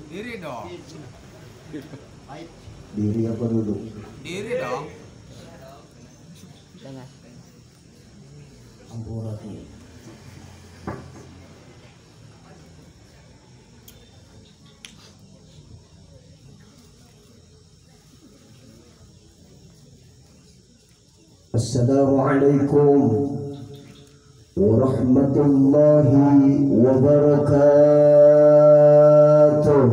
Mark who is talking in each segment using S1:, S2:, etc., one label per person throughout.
S1: Diri dong.
S2: Diri apa duduk?
S1: Diri dong.
S3: Jangan.
S2: Amburadul. Assalamualaikum warahmatullahi wabarakatuh.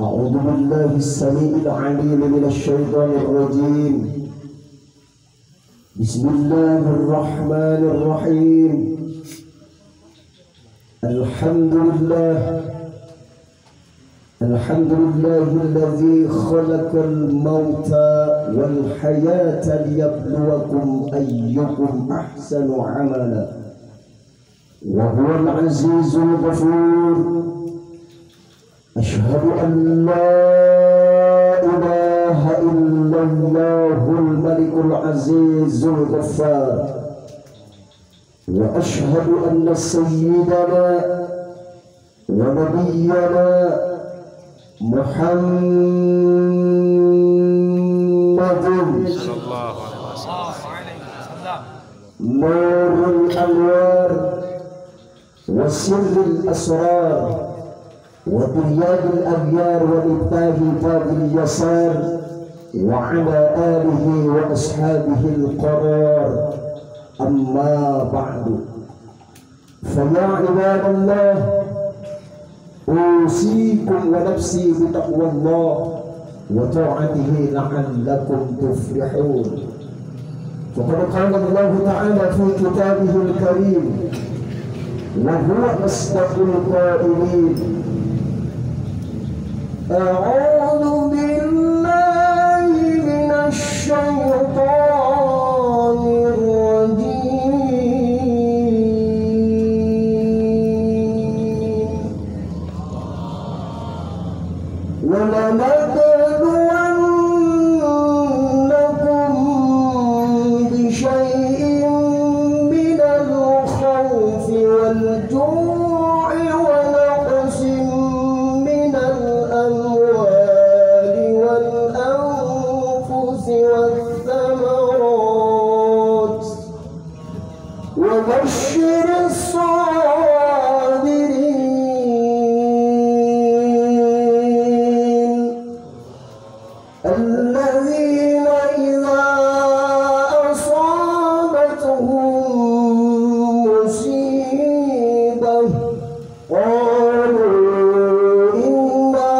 S2: A'udzu billahi as-sami'il 'alim minasy syaithanir rajim. Bismillahirrahmanirrahim. الحمد لله الذي خلق الموت والحياة ليبلوكم أيكم أحسن عملا وهو العزيز الغفور. أشهد أن لا إله إلا الله الملك العزيز الغفار. وأشهد أن سيدنا ونبينا محمد
S1: صلى الله عليه وسلم
S2: نور الأنوار وسر الأسرار وبرياد الأغيار وإبتاه باب اليسار وعلى آله وأصحابه القرار. أما بعد فيا عباد الله أوصيكم ونفسي بتقوى الله وطاعته لعلكم تفلحون. فقد قال الله تعالى في كتابه الكريم وهو أصدق القائلين: أعوذ بالله من الشيطان الرجيم. ولنبلونكم بشيء من الخوف والجوع ونقص من الأموال والأنفس والثمرات وبشر الصابرين الذين إذا أصابتهم مصيبة قالوا إنا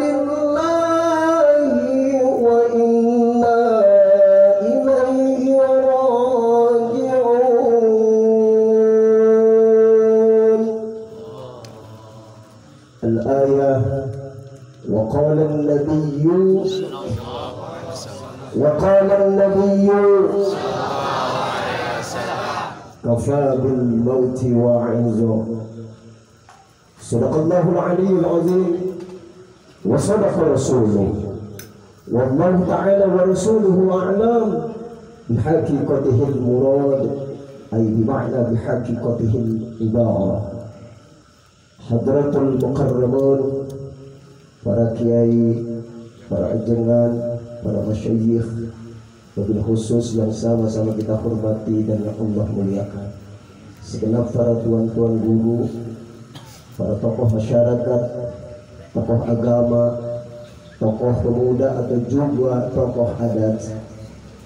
S2: لله وإنا إليه راجعون. الآية. وقال النبي كفى بالموت واعظا. صدق الله العلي العظيم وصدق رسوله والله تعالى ورسوله أعلم بحقيقته المراد أي بمعنى بحقيقته العبارة. Hadratul Mukarramun, para kiai, para ajengan, para masyayikh, wabil khusus yang sama-sama kita hormati dan yang Allah muliakan, segenap para tuan-tuan guru, para tokoh masyarakat, tokoh agama, tokoh pemuda atau juga tokoh adat,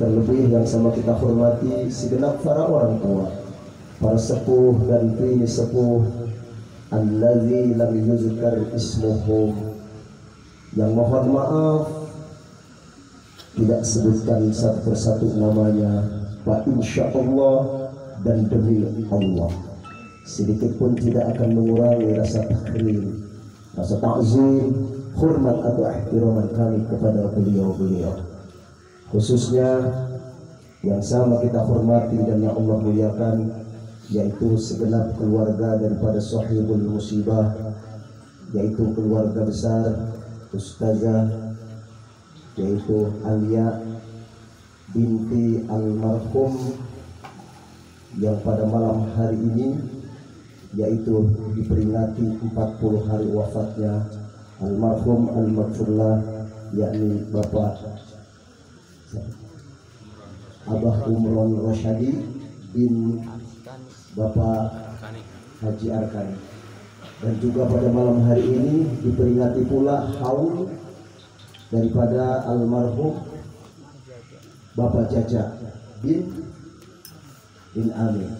S2: terlebih yang sama kita hormati segenap para orang tua, para sepuh dan bini sepuh, alladzi lam yuzkar ismuhum, yang mohon maaf tidak sebutkan satu persatu namanya, wa insya Allah dan demi Allah sedikit pun tidak akan mengurangi rasa takrim, rasa ta'zim, hormat atau ihtiraman kami kepada beliau-beliau, khususnya yang sama kita hormati dan yang Allah muliakan, yaitu segenap keluarga daripada sahibul musibah, yaitu keluarga besar Ustazah, yaitu Alia binti almarhum yang pada malam hari ini yaitu diperingati 40 hari wafatnya almarhum al-maghfurlah, yakni Bapak Abah Umron Rosyadi bin Bapak Haji Arkani. Dan juga pada malam hari ini diperingati pula haul daripada almarhum Bapak Jaja bin Amin,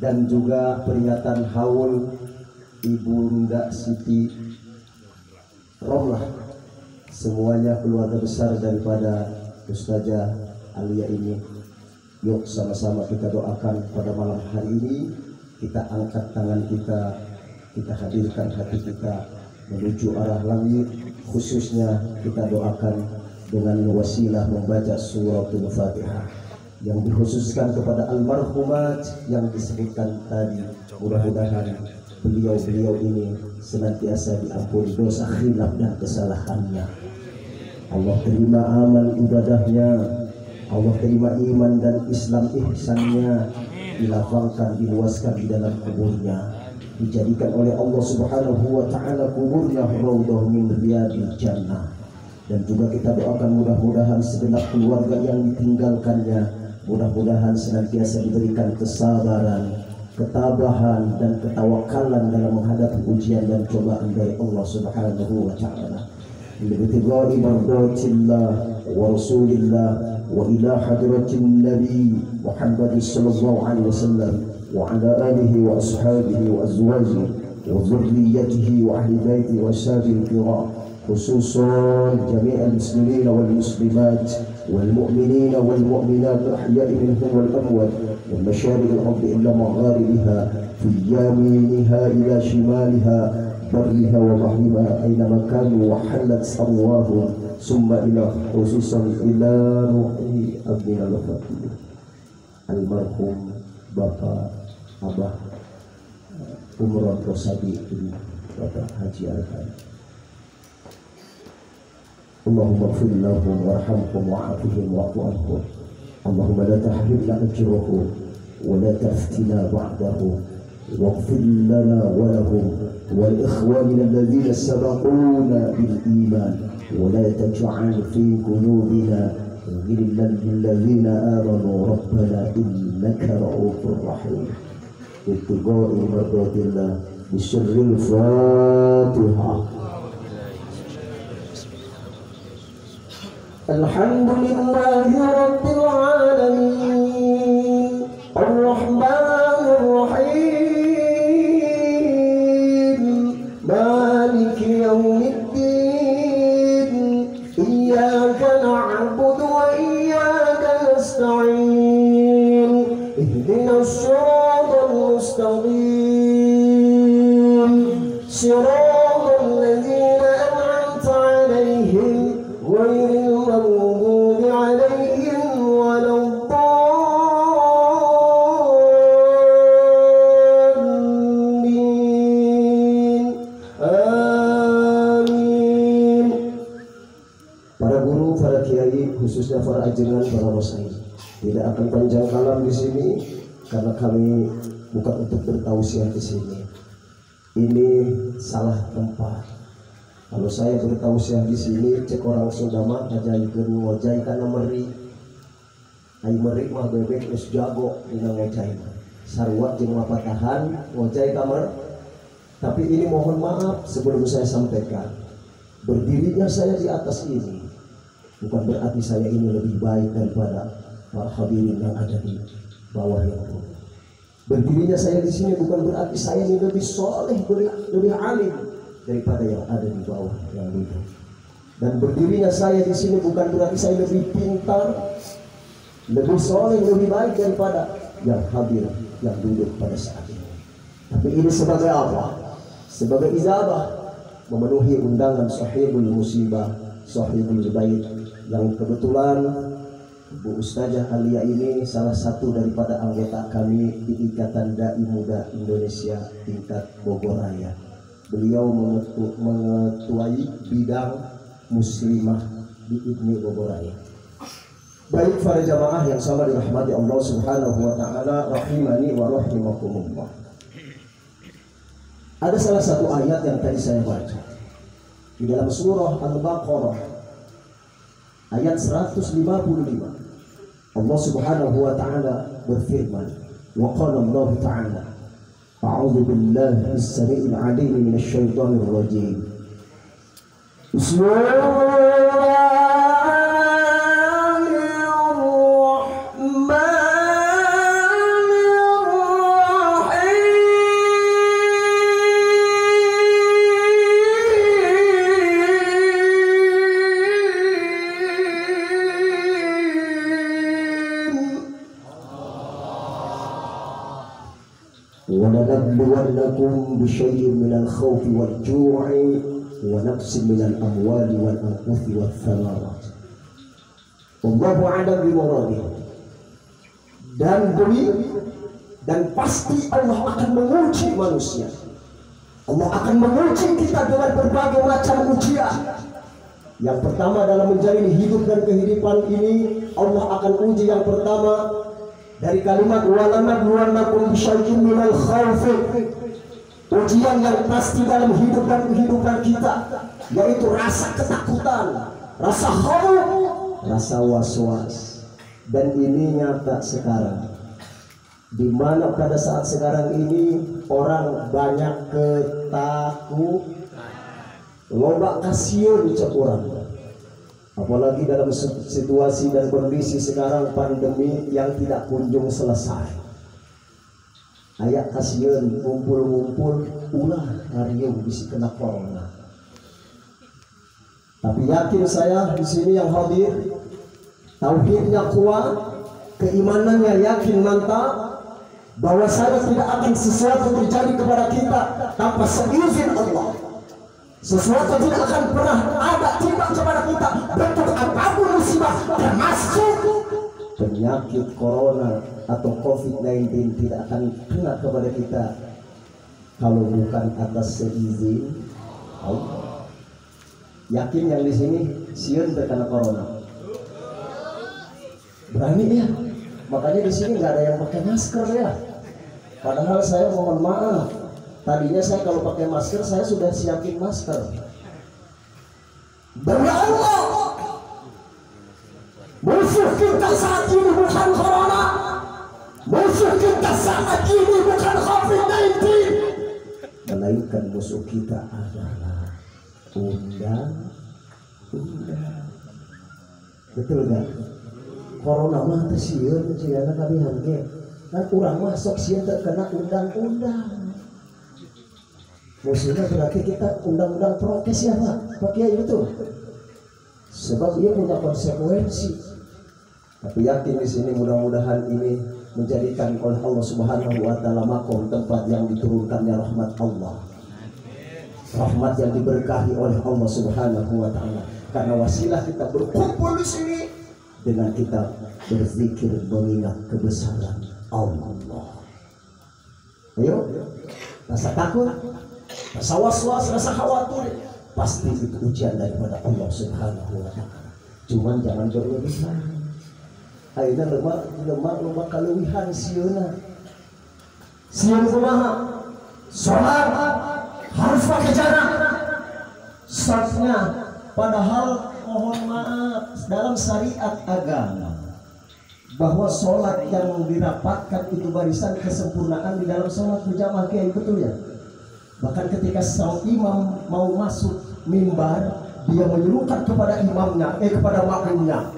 S2: dan juga peringatan haul Ibunda Siti Romlah. Semuanya keluarga besar daripada Ustazah Alia ini. Yuk sama-sama kita doakan pada malam hari ini. Kita angkat tangan kita hadirkan hati kita menuju arah langit. Khususnya kita doakan dengan wasilah membaca suratul Fatihah yang dikhususkan kepada almarhumat yang disebutkan tadi. Mudah-mudahan beliau ini senantiasa diampuni dosa khilaf dan kesalahannya. Allah terima amal ibadahnya, Allah terima iman dan Islam ihsannya, dilapangkan, diluaskan di dalam kuburnya, dijadikan oleh Allah Subhanahu wa taala kuburnya raudhah min riyadil jannah. Dan juga kita doakan mudah-mudahan segenap keluarga yang ditinggalkannya, mudah-mudahan senantiasa diberikan kesabaran, ketabahan dan ketawakalan dalam menghadapi ujian dan cobaan dari Allah Subhanahu wa taala. Libtigha'i mardatillah wa rasulillah wa ila hadratin nabi Muhammad sallallahu alaihi wasallam wa ala alihi wa ashabihi wa azwajihi wa dhurriyyatihi wa ahli baiti wa ashabil kiram, khususan jami'al muslimin wal muslimat wal mu'minin wal mu'minat ahya'i minhum wal amwat min masyariqil ardi ila magharibiha fi yaminiha ila shimaliha barriha wa bahriha aynama kanu wa halat sarwahum summa ila khususan ila ruhi abdina al-fatih almarhum Bapak Abah Umron Rosyadi bin Bapak Haji Arkani. Allahumma ighfir lahum warhamhum wa'afihim wa'fu anhum. Allahumma la tahrimna ajrahu wa la taftina ba'dahu واغفر لنا ولهم والإخواننا الذين سبقونا بالإيمان ولا تجعل في قلوبنا غلا للذين آمنوا ربنا إنك رؤوف رحيم. ابتغاء مرضات الله بسر الفاتحة. الحمد لله رب العالمين الرحمن الرحيم مالك يوم الدين إياك نعبد وإياك نستعين اهدنا الصراط المستقيم صراط الذين أنعمت عليهم غير المغضوب عليهم ولا الضالين آمين. Para guru, para kiai, khususnya para ajengan, para masyayikh, tidak akan panjang kalam di sini karena kami bukan untuk bertausiah di sini. Ini salah tempat. Kalau saya bertausiah di sini, cek orang Sunda mah ngajaikeun ngojai kana meri. Ai meri mah bebek geus jago dina ngojai mah. Sarua jeung mapatahan ngojai kamar. Tapi ini mohon maaf sebelum saya sampaikan. Berdirinya saya di atas ini bukan berarti saya ini lebih baik daripada para hadirin yang ada di bawah yang itu. Berdirinya saya di sini bukan berarti saya ini lebih soleh, lebih alim daripada yang ada di bawah yang itu. Dan berdirinya saya di sini bukan berarti saya lebih pintar, lebih soleh, lebih baik daripada yang hadir, yang duduk pada saat ini. Tapi ini sebagai apa? Sebagai ijabah memenuhi undangan sahibul musibah, sahibul bait, yang kebetulan Bu Ustazah Alia ini salah satu daripada anggota kami di Ikatan Dai Muda Indonesia tingkat Bogor Raya. Beliau mengetuai bidang muslimah di IPMI Bogor Raya. Baik para jamaah yang sama dirahmati Allah Subhanahu wa taala, rahimani wa rahimakumullah. Ada salah satu ayat yang tadi saya baca di dalam surah Al-Baqarah ayat 155. Allah Subhanahu wa taala berfirman, wa qala Allah taala, a'udzu billahi as-sami'il 'alim minasy syaithanir rajim. وَلَنَبْلُوَنَّكُمْ بِشَيْءٍ مِنَ الْخَوْفِ وَالْجُوعِ وَنَقْصٍ مِنَ الْأَمْوَالِ وَالْأَنفُسِ وَالثَّمَرَاتِ Wallahu a'lam bimuradihi. Dan pasti Allah akan menguji manusia. Allah akan menguji kita dengan berbagai macam ujian. Yang pertama dalam menjalani hidup dan kehidupan ini, Allah akan uji yang pertama dari kalimat walanabluwannakum bisyai'in minal khaufi. Ujian yang pasti dalam hidup dan kehidupan kita, yaitu rasa ketakutan, rasa khauf, rasa was-was. Dan ini nyata sekarang, di mana pada saat sekarang ini orang banyak ketakutan, loba kasihan cek orang. Apalagi dalam situasi dan kondisi sekarang pandemi yang tidak kunjung selesai. Ayak kasihan ngumpul-ngumpul ulah harieu bisa kena corona. Tapi yakin saya di sini yang hadir, tauhidnya kuat, keimanannya yakin mantap, bahwa saya tidak akan sesuatu terjadi kepada kita tanpa seizin Allah. Sesuatu tidak akan pernah ada tiba kepada kita, bentuk apapun musibah, termasuk penyakit corona atau COVID-19 tidak akan kena kepada kita kalau bukan atas seizin Allah. Yakin yang di sini sieun terkena corona? Berani ya? Makanya di sini nggak ada yang pakai masker ya. Padahal saya mohon maaf, tadinya saya kalau pakai masker saya sudah siapin masker. Demi Allah, musuh kita saat ini bukan corona, musuh kita saat ini bukan COVID-19, melainkan musuh kita adalah undang-undang. Betul nggak? Corona mah sieun ciana kabihan ge. Kan urang mah sok sieun terkena undang-undang. Musuhnya berarti kita undang-undang prokes ya Pak Kiai, betul. Sebab dia punya konsekuensi. Tapi yakin di sini mudah-mudahan ini menjadikan oleh Allah Subhanahu wa taala makom tempat yang diturunkannya rahmat Allah. Rahmat yang diberkahi oleh Allah Subhanahu wa taala. Karena wasilah kita berkumpul di sini dengan kita berzikir mengingat kebesaran Allah. Ayo, rasa takut, rasa was-was, rasa khawatir, pasti itu ujian daripada Allah Subhanahu wa taala. Cuman jangan berlebihan. Ayeuna lemak kaluwihan sieuna. Sieun kumaha? Salat harus pakai jarak. Safnya padahal mohon maaf dalam syariat agama bahwa sholat yang dirapatkan itu barisan kesempurnaan di dalam sholat berjamaah, kayak betul ya. Bahkan ketika sang imam mau masuk mimbar, dia menyuruhkan kepada imamnya, kepada makmumnya,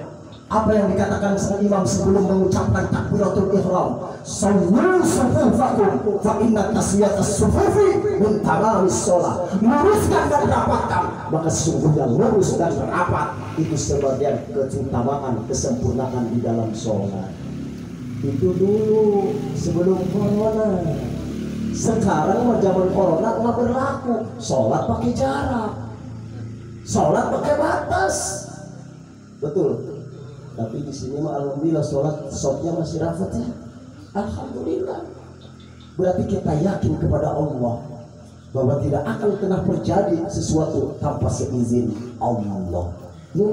S2: apa yang dikatakan sang imam sebelum mengucapkan takbiratul ihram, sawwu sufufakum fa inna taswiyatas sufufi min tamamis shalah. Luruskan dan rapatkan, maka sesungguhnya lurus dan rapat itu sebagian keutamaan kesempurnaan di dalam sholat. Itu dulu sebelum corona. Sekarang zaman corona nggak berlaku. Sholat pakai jarak, sholat pakai batas, betul. Tapi di sini mah alhamdulillah sholat sopnya masih rafat ya. Alhamdulillah. Berarti kita yakin kepada Allah bahwa tidak akan pernah terjadi sesuatu tanpa seizin Allah. Ya.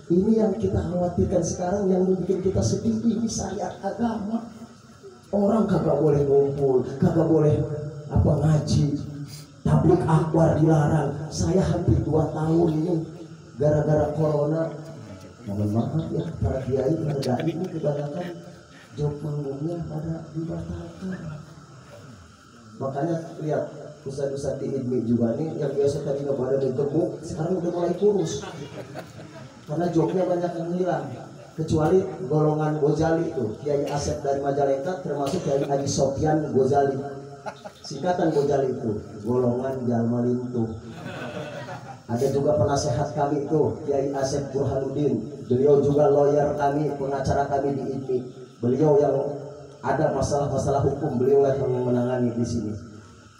S2: Ini yang kita khawatirkan sekarang, yang bikin kita sedih. Ini syariat agama. Orang kagak boleh ngumpul, kagak boleh ngaji, tablik akbar dilarang. Saya hampir 2 tahun ini gara-gara corona. Mohon maaf ya, para kiai, para dai ini kebanyakan job manggungnya pada dibatalkan. Makanya lihat ustaz-ustaz di IDMI juga nih, yang biasa tadinya badannya gemuk sekarang udah mulai kurus karena jobnya banyak yang hilang. Kecuali golongan Ghazali itu, Kiai Asep dari Majalengka, termasuk Kiai Haji Sofyan Ghazali. Singkatan Ghazali itu golongan Jalma Lintuh. Ada juga penasehat kami itu Kiai Asep Burhanuddin. Beliau juga lawyer kami, pengacara kami di IDMI. Beliau yang ada masalah-masalah hukum, beliau lah yang menangani di sini.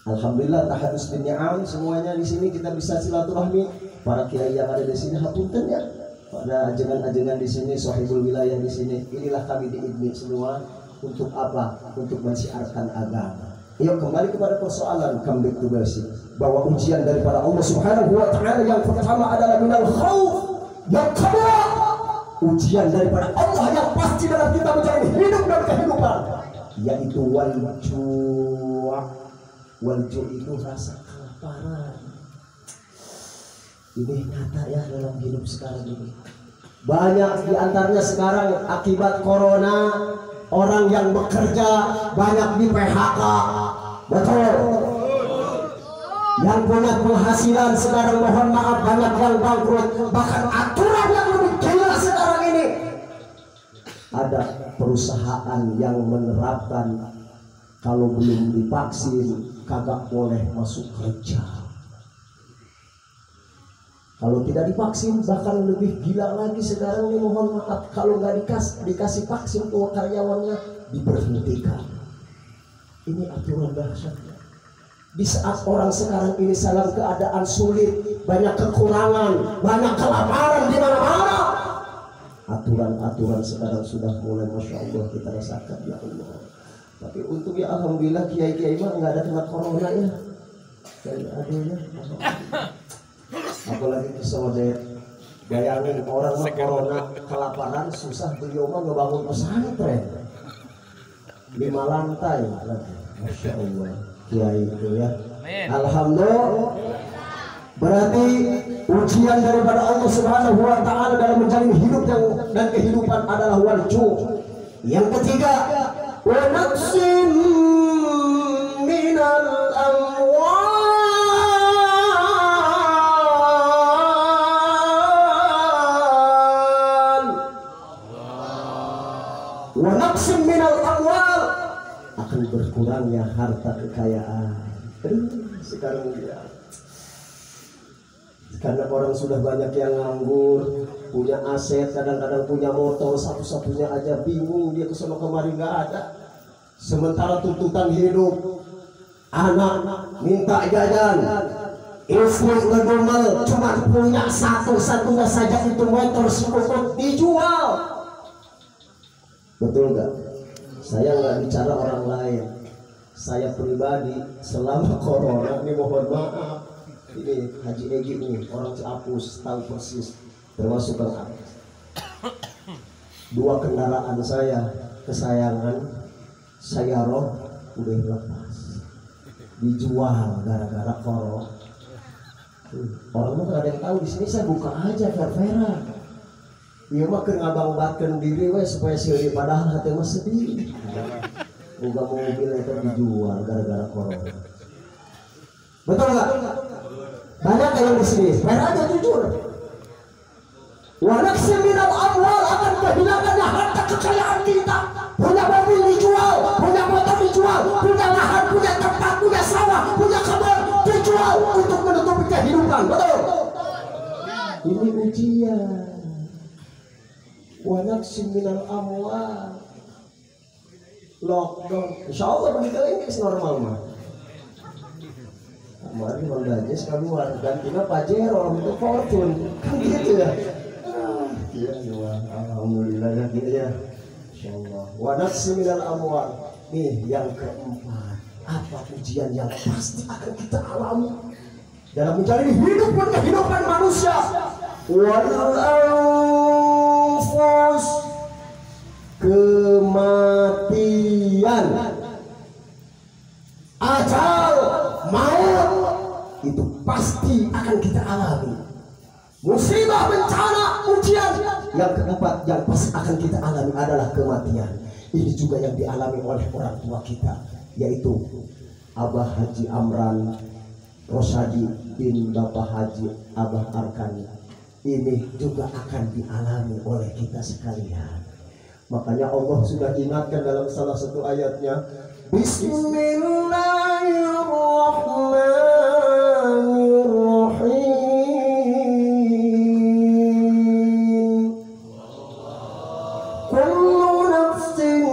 S2: Alhamdulillah, tahadus bin ni'am, semuanya di sini kita bisa silaturahmi. Para kiai yang ada di sini, hapunten ya. Pada ajengan-ajengan di sini, sahibul wilayah di sini. Inilah kami di IDMI semua. Untuk apa? Untuk mensiarkan agama. Yuk kembali kepada persoalan comeback to basic, bahwa ujian daripada Allah Subhanahu wa taala yang pertama adalah minal khauf, yang kedua ujian daripada Allah yang pasti dalam kita menjalani hidup dan kehidupan, yaitu wal ju' itu rasa kelaparan. Ini nyata ya dalam hidup sekarang ini. Banyak diantaranya sekarang akibat corona, orang yang bekerja banyak di PHK. Betul. Yang punya penghasilan sekarang mohon maaf banyak yang bangkrut. Bahkan aturan yang lebih gila sekarang ini, ada perusahaan yang menerapkan kalau belum divaksin kagak boleh masuk kerja. Kalau tidak divaksin bahkan lebih gila lagi sekarang ini, mohon maaf, kalau nggak dikasih vaksin ke karyawannya diberhentikan. Ini aturan dahsyatnya. Di saat orang sekarang ini dalam keadaan sulit, banyak kekurangan, banyak kelaparan di mana-mana, aturan-aturan sekarang sudah mulai masya Allah kita rasakan ya Allah. Tapi untuk ya alhamdulillah kiai-kiai mah nggak ada kena corona ya. Adanya. Apalagi kesodet, bayangin orang mah corona kelaparan susah, beliau mah ngebangun pesantren 5 lantai lagi, masya Allah kiai itu ya. Alhamdulillah. Berarti ujian daripada Allah Subhanahu wa taala dalam menjalani hidup dan kehidupan adalah wal-ju'. Yang ketiga, wa naqsim minal amwal. Wanaksim minal amwal, akan berkurangnya harta kekayaan. Sekarang ya, karena orang sudah banyak yang nganggur, punya aset, kadang-kadang punya motor satu-satunya aja bingung dia kesana kemari nggak ada. Sementara tuntutan hidup, anak minta jajan, istri ngedumel, cuma punya satu-satunya saja itu motor sikut dijual. Betul nggak? Saya nggak bicara orang lain. Saya pribadi selama corona ini mohon maaf. Ini Haji Egi ini orang Ciapus tahu persis, termasuk Kang Aris. 2 kendaraan saya kesayangan, saya roh udah lepas, dijual gara-gara corona. Orang mah nggak ada yang tahu di sini saya buka aja fair-fairan. Iya mah keur ngabangbatkeun diri we supaya seueur padahal hati mah sedih. Boga mobil eta dijual gara-gara corona. Betul enggak? Banyak yang di sini. Fair aja jujur. Wa naqsim minal amwal, akan kehilangannya harta kekayaan kita. Punya mobil dijual, punya motor dijual, punya lahan, punya tempat, punya sawah, punya kebun dijual untuk menutupi kehidupan. Betul? Ini ujian. Wa naqsim minal amwal. Lockdown, insya Allah begitu ini normal mah. Kemarin Bang Dajes keluar gantinya Pajero itu Fortune kan gitu ya. Iya ya, alhamdulillah ya gitu ya. Insyaallah. Wa naqsim minal amwal. Nih yang keempat, apa ujian yang pasti akan kita alami dalam menjalani hidup dan kehidupan manusia? Wal nufus, kematian, ajal, maut itu pasti akan kita alami. Musibah, bencana, ujian. Yang keempat yang pasti akan kita alami adalah kematian. Ini juga yang dialami oleh orang tua kita, yaitu Abah Haji Amran Rosadi bin Bapak Haji Abah Arkani. Ini juga akan dialami oleh kita sekalian. Makanya Allah sudah ingatkan dalam salah satu ayatnya, Bismillahirrahmanirrahim. Kullu nafsin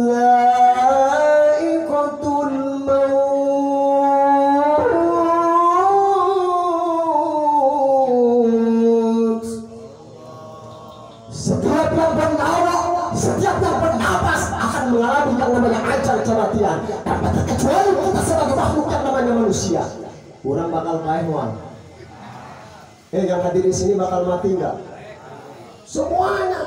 S2: dha'iqatul maut. Setiap yang bernyawa, setiap yang bernapas akan mengalami yang namanya ajal, kematian. Dan tak terkecuali kita sebagai makhluk yang namanya manusia. Orang bakal kaihuan. Yang hadir di sini bakal mati enggak? Semuanya.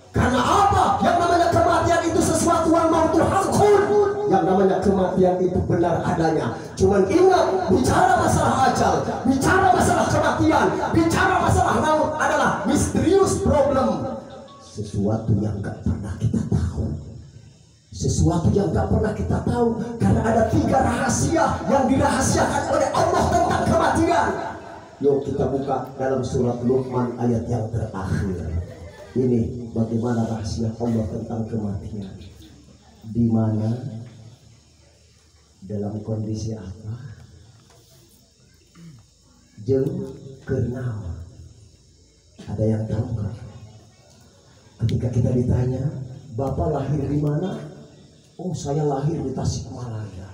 S2: Karena apa? Yang namanya kematian itu sesuatu yang mautul hakun. Yang namanya kematian itu benar adanya. Cuman ingat, bicara masalah ajal, bicara masalah kematian, bicara masalah maut adalah misterius problem. Sesuatu yang gak pernah kita tahu. Sesuatu yang gak pernah kita tahu. Karena ada 3 rahasia yang dirahasiakan oleh Allah tentang kematian. Yuk kita buka dalam surat Luqman ayat yang terakhir. Ini bagaimana rahasia Allah tentang kematian. Di mana, dalam kondisi apa, jeung kenaon. Ada yang tahu kan? Ketika kita ditanya, Bapak lahir di mana? Oh, saya lahir di Tasikmalaya.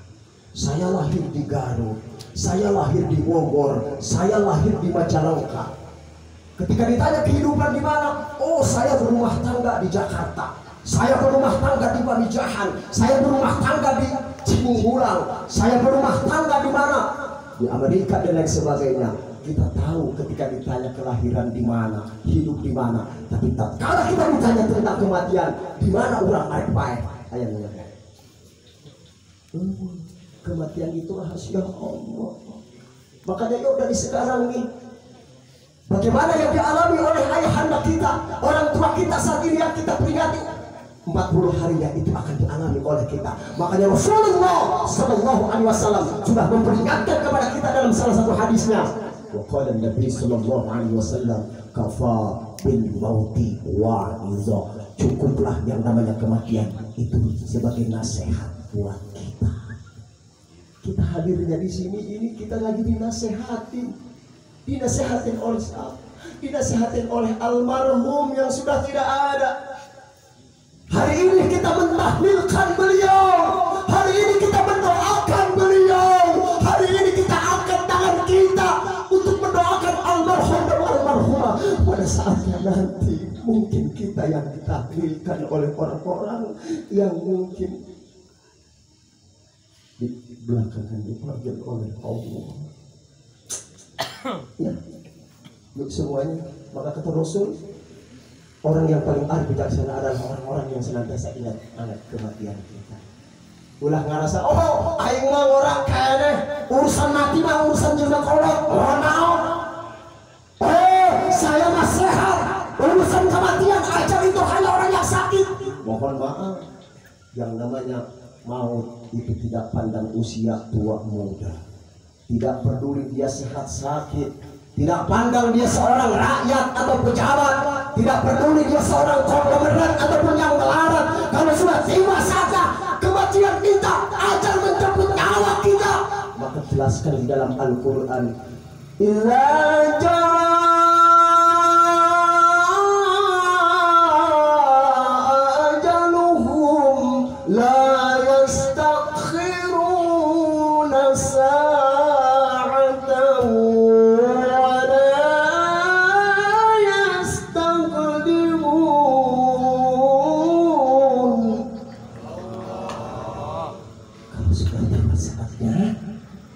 S2: Saya lahir di Garut. Saya lahir di Bogor. Saya lahir di Majalengka. Ketika ditanya kehidupan di mana? Oh, saya berumah tangga di Jakarta. Saya berumah tangga di Pamijahan. Saya berumah tangga di Cibunggulang. Saya berumah tangga di mana? Di Amerika dan lain sebagainya. Kita tahu ketika ditanya kelahiran di mana, hidup di mana. Tapi kalau kita ditanya tentang kematian, di mana orang baik-baik? Ayatnya. Kematian itu rahasia Allah. Makanya yuk dari sekarang nih, bagaimana yang dialami oleh ayahanda kita, orang tua kita saat ini yang kita peringati, 40 harinya itu akan dialami oleh kita. Makanya Rasulullah Sallallahu Alaihi Wasallam sudah memperingatkan kepada kita dalam salah satu hadisnya. Waqala Nabi Sallallahu Alaihi Wasallam, kafa bil mauti wa'idha. Cukuplah yang namanya kematian itu sebagai nasihat buat kita. Kita hadirnya di sini ini kita lagi dinasehatin. Dinasehatin oleh siapa? Dinasehatin oleh almarhum yang sudah tidak ada. Hari ini kita mentahmilkan beliau. Hari ini kita mendoakan beliau. Hari ini kita angkat tangan kita untuk mendoakan almarhum dan almarhumah. Pada saatnya nanti mungkin kita yang ditahmilkan oleh orang-orang yang mungkin di belakangan dipanggil oleh Allah. Ya, yuk semuanya. Maka kata Rasul, orang yang paling arif bijaksana adalah orang-orang yang senantiasa ingat anak kematian kita. Ulah ngerasa, oh, aing mah orang kayaknya urusan mati mah urusan juga kolot. Oh, naon? Oh, saya mah sehat. Urusan kematian aja itu hanya orang yang sakit. Mohon maaf, yang namanya maut itu tidak pandang usia tua muda. Tidak peduli dia sehat sakit. Tidak pandang dia seorang rakyat atau pejabat. Tidak peduli dia seorang konglomerat ataupun yang melarat. Kalau sudah tiba saja kematian kita, ajal menjemput nyawa kita, maka jelaskan di dalam Al-Quran, idza jaa ajaluhum la yastakhiruna sa'atan wa la yastaqdimun. Kalau sudah tiba saatnya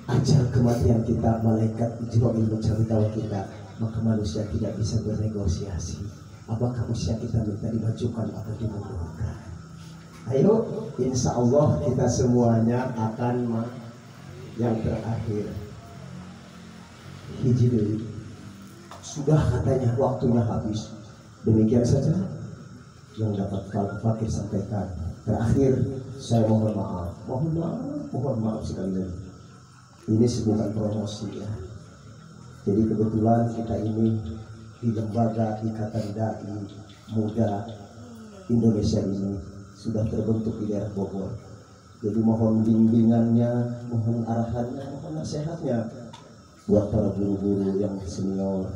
S2: ajal kematian kita, malaikat Jibril mencari tahu kita, maka manusia tidak bisa bernegosiasi. Apakah usia kita minta dimajukan atau dimundurkan? Ayo, insya Allah kita semuanya akan yang terakhir. Hijri sudah katanya waktunya habis. Demikian saja yang dapat Fakir sampaikan. Terakhir saya mohon maaf sekali lagi. Ini bukan promosi ya. Jadi kebetulan kita ini di lembaga Ikatan Dai Muda Indonesia ini sudah terbentuk di daerah Bogor. Jadi mohon bimbingannya, mohon arahannya, mohon nasihatnya buat para guru-guru yang senior,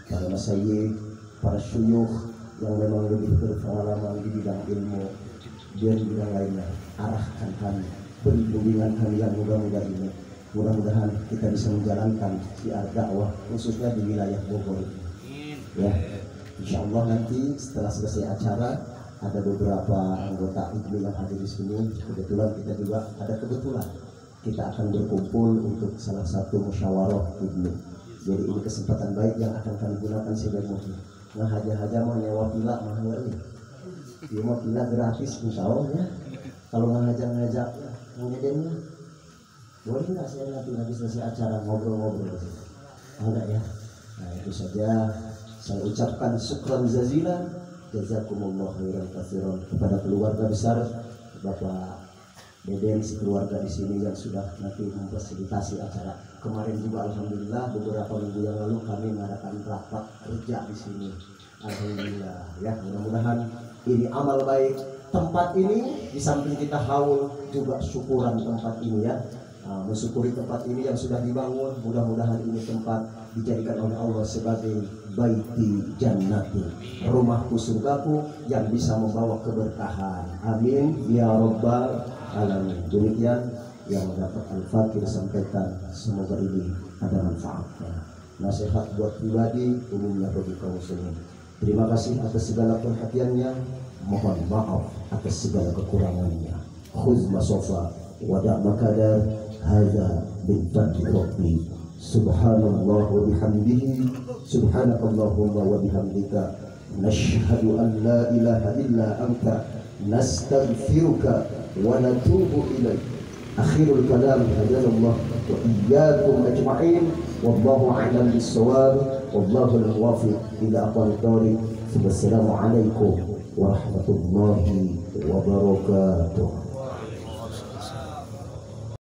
S2: para masyayikh, para syuyukh yang memang lebih berpengalaman di bidang ilmu dan di bidang lainnya. Arahkan kami, beri bimbingan kami yang muda-muda ini. Mudah-mudahan kita bisa menjalankan syiar dakwah khususnya di wilayah Bogor. Ya, insya Allah nanti setelah selesai acara ada beberapa anggota IGMI yang hadir di sini. Kebetulan kita akan berkumpul untuk salah satu musyawarah IGMI. Jadi ini kesempatan baik yang akan kami gunakan sebagai mungkin. Nah haja-haja mau nyewa pila mahal ini. Dia mau pila gratis insya Allah ya. Kalau ngajak ngedemnya, boleh nggak saya nanti habis selesai acara ngobrol-ngobrol? Enggak ya. Nah itu saja. Saya ucapkan syukran jazilan, jazakumullah khairan katsiran kepada keluarga besar Bapak Deden, keluarga di sini yang sudah nanti memfasilitasi acara. Kemarin juga alhamdulillah beberapa minggu yang lalu kami mengadakan rapat kerja di sini. Alhamdulillah ya, mudah-mudahan ini amal baik. Tempat ini di samping kita haul juga syukuran tempat ini ya. Mensyukuri tempat ini yang sudah dibangun, mudah-mudahan ini tempat dijadikan oleh Allah sebagai baiti jannati, rumahku surgaku yang bisa membawa keberkahan. Amin ya rabbal alamin. Demikian yang dapat Al-Fakir sampaikan, semoga ini ada manfaatnya. Nasihat buat pribadi, umumnya bagi kaum muslimin. Terima kasih atas segala perhatiannya, mohon maaf atas segala kekurangannya. Khudz masofa wada' makadar. Hadza min fadli rabbi. Subhanallah wa bihamdihi, subhanakallahumma wa bihamdika, nashhadu an la ilaha illa anta, nastaghfiruka wa natubu ilaik. Akhirul kalam, hadanallah wa iyyakum ajma'in, wallahu a'lam bis-shawab, wallahu al-muwaffiq ila aqwamit thariq. Wassalamu alaikum warahmatullahi wabarakatuh.